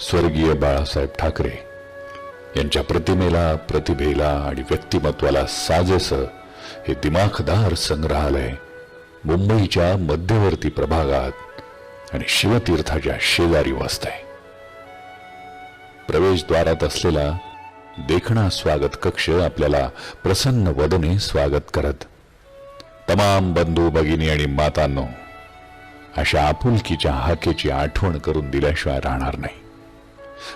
स्वर्गीय बाळासाहेब ठाकरे यांच्या प्रतिमेला, प्रतिभेला आणि व्यक्तिमत्वाला साजेसं हे दिमाखदार संग्रहालय मुंबईच्या मध्यवर्ती प्रभागात आणि शिवतीर्थाच्या शेजारी वसतंय. प्रवेशद्वारात असलेला देखणा स्वागत कक्ष आपल्याला प्रसन्न वदने स्वागत करत, तमाम बंधू भगिनी आणि मातांनो अशा आपुलकीच्या हाकेची आठवण करून दिल्याशिवाय राहणार नाही.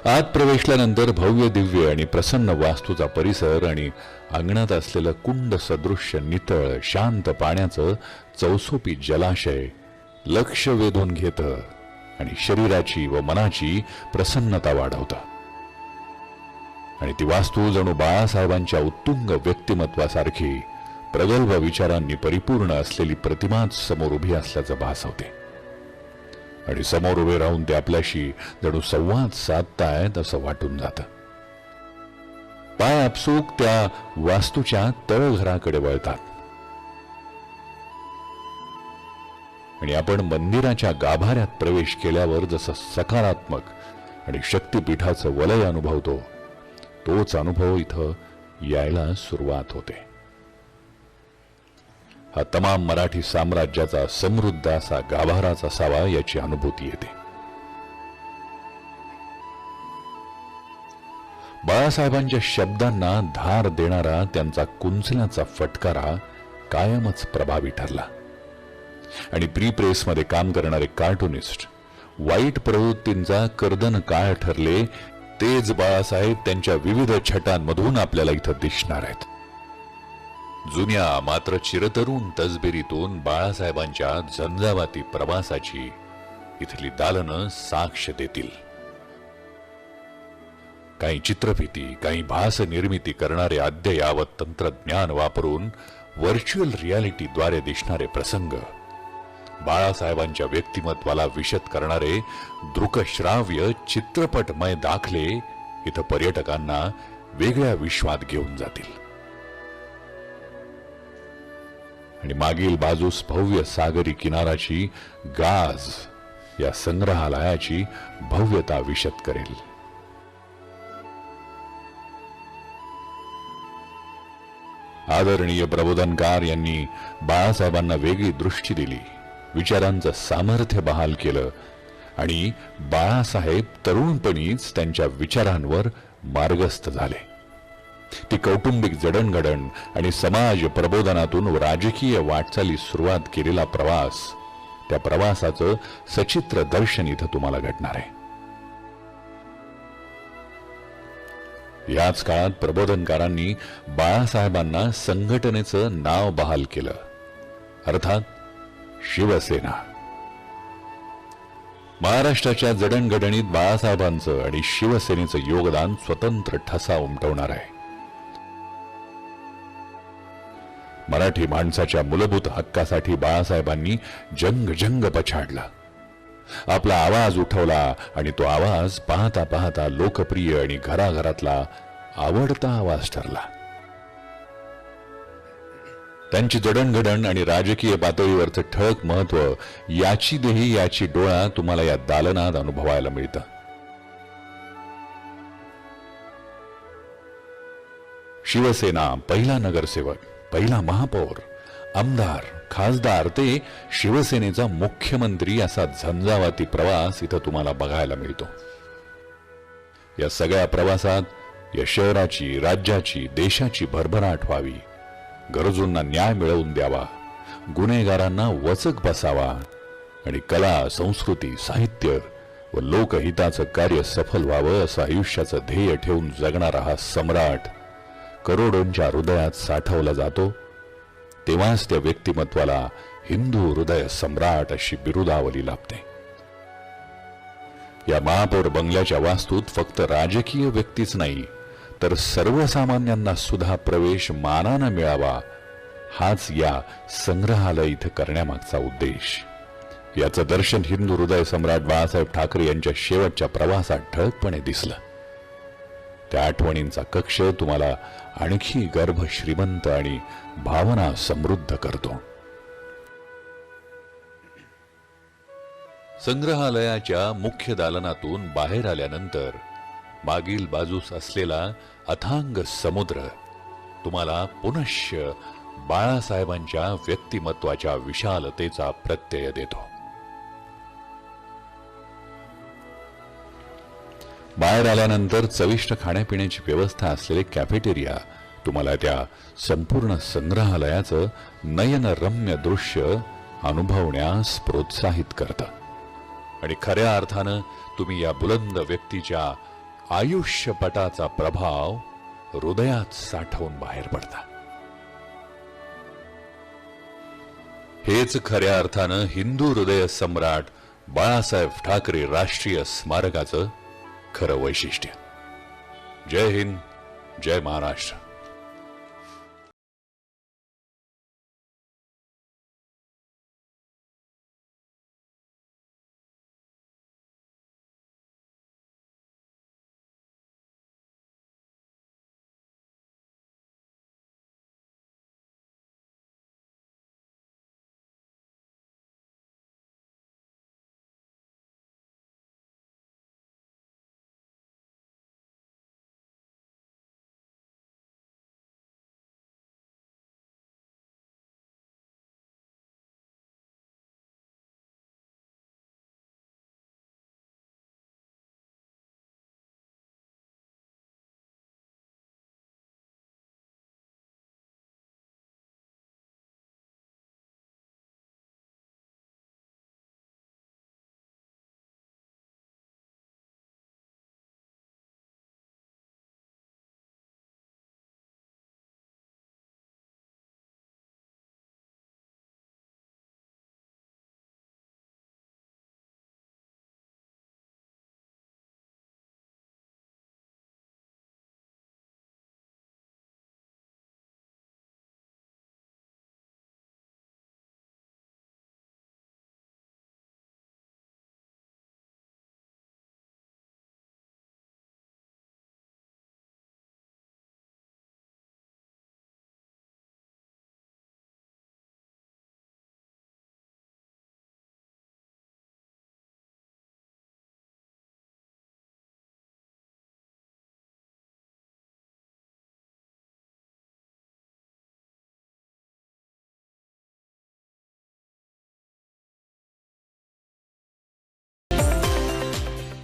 आत प्रवेशल्यानंतर भव्य दिव्य आणि प्रसन्न वास्तूचा परिसर आणि अंगणात असलेलं कुंड सदृश्य नितळ शांत पाण्याचं चौसोपी जलाशय लक्ष वेधून घेतं आणि शरीराची व मनाची प्रसन्नता वाढवतं. आणि ती वास्तू जणू बाळासाहेबांच्या उत्तुंग व्यक्तिमत्वासारखी प्रगल्भ विचारांनी परिपूर्ण असलेली प्रतिमाच समोर उभी असल्याचं भासवते. आणि समोर उभे राहून ते आपल्याशी जणू संवाद साधतायत असं वाटून जातं. पाय आपसूक त्या वास्तूच्या तळघराकडे वळतात आणि आपण मंदिराच्या गाभाऱ्यात प्रवेश केल्यावर जसं सकारात्मक आणि शक्तिपीठाचं वलय अनुभवतो, तोच अनुभव इथं यायला सुरुवात होते. हा तमाम मराठी साम्राज्याचा समृद्ध असा गाभाराच असावा याची अनुभूती येते. बाळासाहेबांच्या शब्दांना धार देणारा त्यांचा कुंचल्याचा फटकारा कायमच प्रभावी ठरला. आणि प्री प्रेस मध्ये काम करणारे कार्टुनिस्ट वाईट प्रवृत्तींचा कर्दन काय ठरले, तेच बाळासाहेब त्यांच्या विविध छटांमधून आपल्याला इथं दिसणार आहेत. जुन्या मात्र चिरतरुण तसबिरीतून बाळासाहेबांच्या झंझावाती प्रवासाची इथली दालनं साक्ष देतील. काही चित्रफिती, काही भास निर्मिती करणारे अद्ययावत तंत्रज्ञान वापरून व्हर्च्युअल रियालिटीद्वारे दिसणारे प्रसंग, बाळासाहेबांच्या व्यक्तिमत्वाला विशद करणारे दृकश्राव्य चित्रपटमय दाखले इथं पर्यटकांना वेगळ्या विश्वात घेऊन जातील. आणि मागील बाजूस भव्य सागरी किनाराची गाज या संग्रहालयाची भव्यता विशद करेल. आदरणीय प्रबोधनकार यांनी बाळासाहेबांना वेगळी दृष्टी दिली, विचारांचं सामर्थ्य बहाल केलं आणि बाळासाहेब तरुणपणीच त्यांच्या विचारांवर मार्गस्थ झाले. ती कौटुंबिक जडणघडण आणि समाज प्रबोधनातून राजकीय वाटचाली सुरुवात केलेला प्रवास, त्या प्रवासाचं सचित्र दर्शन इथं तुम्हाला घडणार आहे. याच काळात प्रबोधनकारांनी बाळासाहेबांना संघटनेचं नाव बहाल केलं, अर्थात शिवसेना. महाराष्ट्राच्या जडणघडणीत बाळासाहेबांचं आणि शिवसेनेचं योगदान स्वतंत्र ठसा उमटवणार आहे. मराठी माणसाच्या मूलभूत हक्कासाठी बाळासाहेबांनी जंग पछाडला, आपला आवाज उठवला आणि तो आवाज पाहता पाहता लोकप्रिय आणि घराघरातला आवडता आवाज ठरला. त्यांची जडणघडण आणि राजकीय पातळीवरचं ठळक महत्व याची देही याची डोळा तुम्हाला या दालनात अनुभवायला मिळतं. शिवसेना पहिला नगरसेवक, पहिला महापौर, आमदार, खासदार ते शिवसेनेचा मुख्यमंत्री असा झंझावाती प्रवास इथं तुम्हाला बघायला मिळतो. या सगळ्या प्रवासात या शहराची, राज्याची, देशाची भरभराट व्हावी, गरजूंना न्याय मिळवून द्यावा, गुन्हेगारांना वचक बसावा आणि कला, संस्कृती, साहित्य व लोकहिताचं कार्य सफल व्हावं असं आयुष्याचं ध्येय ठेवून जगणारा हा सम्राट करोडोंच्या हृदयात साठवला जातो, तेव्हाच त्या व्यक्तिमत्वाला हिंदू हृदय सम्राट अशी बिरुदावली लाभते. या महापौर बंगल्याच्या वास्तूत फक्त राजकीय व्यक्तीच नाही, तर सर्वसामान्यांना सुद्धा प्रवेश मानानं मिळावा, हाच या संग्रहालय इथं करण्यामागचा उद्देश. याचं दर्शन हिंदू हृदय सम्राट बाळासाहेब ठाकरे यांच्या शेवटच्या प्रवासात ठळकपणे दिसलं. त्या आठवणींचा कक्ष तुम्हाला आणखी गर्भ श्रीमंत आणि भावना समृद्ध करतो. संग्रहालयाच्या मुख्य दालनातून बाहेर आल्यानंतर मागील बाजूस असलेला अथांग समुद्र तुम्हाला पुनश्च बाळासाहेबांच्या व्यक्तिमत्वाच्या विशालतेचा प्रत्यय देतो. बाहेर आल्यानंतर चविष्ट खाण्यापिण्याची व्यवस्था असलेले कॅफेटेरिया तुम्हाला त्या संपूर्ण संग्रहालयाचं नयनरम्य दृश्य अनुभवण्यास प्रोत्साहित करतं आणि खऱ्या अर्थानं तुम्ही या बुलंद व्यक्तीच्या आयुष्यपटाचा प्रभाव हृदयात साठवून बाहेर पडता. हेच खऱ्या अर्थानं हिंदू हृदय सम्राट बाळासाहेब ठाकरे राष्ट्रीय स्मारकाचं खरं वैशिष्ट्य. जय हिंद, जय महाराष्ट्र.